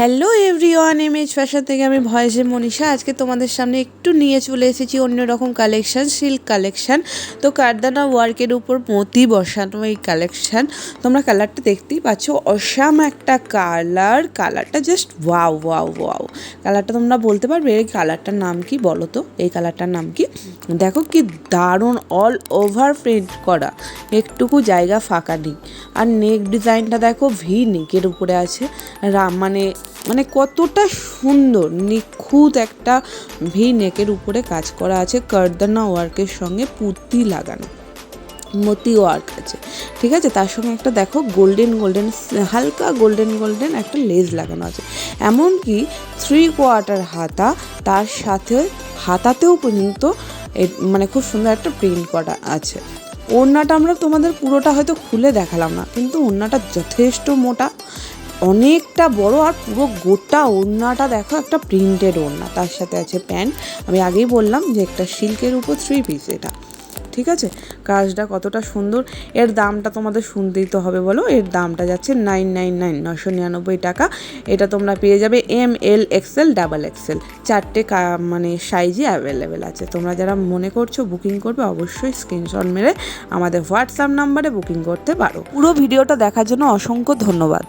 Hello everyone, mAh fashion থেকে আমি ভয়েসে মনীষা। আজকে তোমাদের সামনে একটু নিয়ে চলে এসেছি অন্যরকম কালেকশান, সিল্ক কালেকশান। তো কারদানা ওয়ার্কের উপর মতি বসানো এই কালেকশান। তোমরা কালারটা দেখতেই পাচ্ছ, অসাম একটা কালারটা জাস্ট ওয়াও ওয়াও ওয়াও। কালারটা তোমরা বলতে পারবে এই কালারটার নাম কি? বলো তো এই কালারটার নাম কি? দেখো কি দারুণ, অল ওভার প্রিন্ট করা, একটুকু জায়গা ফাঁকা নেই। আর নেক ডিজাইনটা দেখো, ভি নেকের উপরে আছে। মানে কতটা সুন্দর নিখুঁত একটা ভি নেকের উপরে কাজ করা আছে। কারদানা ওয়ার্কের সঙ্গে পুঁতি লাগানো, মতি ওয়ার্ক আছে, ঠিক আছে। তার সঙ্গে একটা দেখো গোল্ডেন হালকা গোল্ডেন একটা লেস লাগানো আছে। এমনকি 3/4 হাতা, তার সাথে হাতাতেও কিন্তু মানে খুব সুন্দর একটা প্রিন্ট করা আছে। ওড়নাটা আমরা তোমাদের পুরোটা হয়তো খুলে দেখালাম না, কিন্তু ওড়নাটা যথেষ্ট মোটা, অনেকটা বড়, আর পুরো গোটা ওড়নাটা দেখো একটা প্রিন্টেড ওড়না। তার সাথে আছে প্যান্ট। আমি আগেই বললাম যে একটা সিল্কের উপর 3 পিস এটা, ঠিক আছে। কাজটা কতটা সুন্দর। এর দামটা তোমাদের শুনতেই তো হবে, বলো। এর দামটা যাচ্ছে 999, 999 টাকা। এটা তোমরা পেয়ে যাবে ML XL XXL, 4টে মানে সাইজে অ্যাভেলেবেল আছে। তোমরা যারা মনে করছো বুকিং করবে, অবশ্যই স্ক্রিনশট মেরে আমাদের হোয়াটসঅ্যাপ নাম্বারে বুকিং করতে পারো। পুরো ভিডিওটা দেখার জন্য অসংখ্য ধন্যবাদ।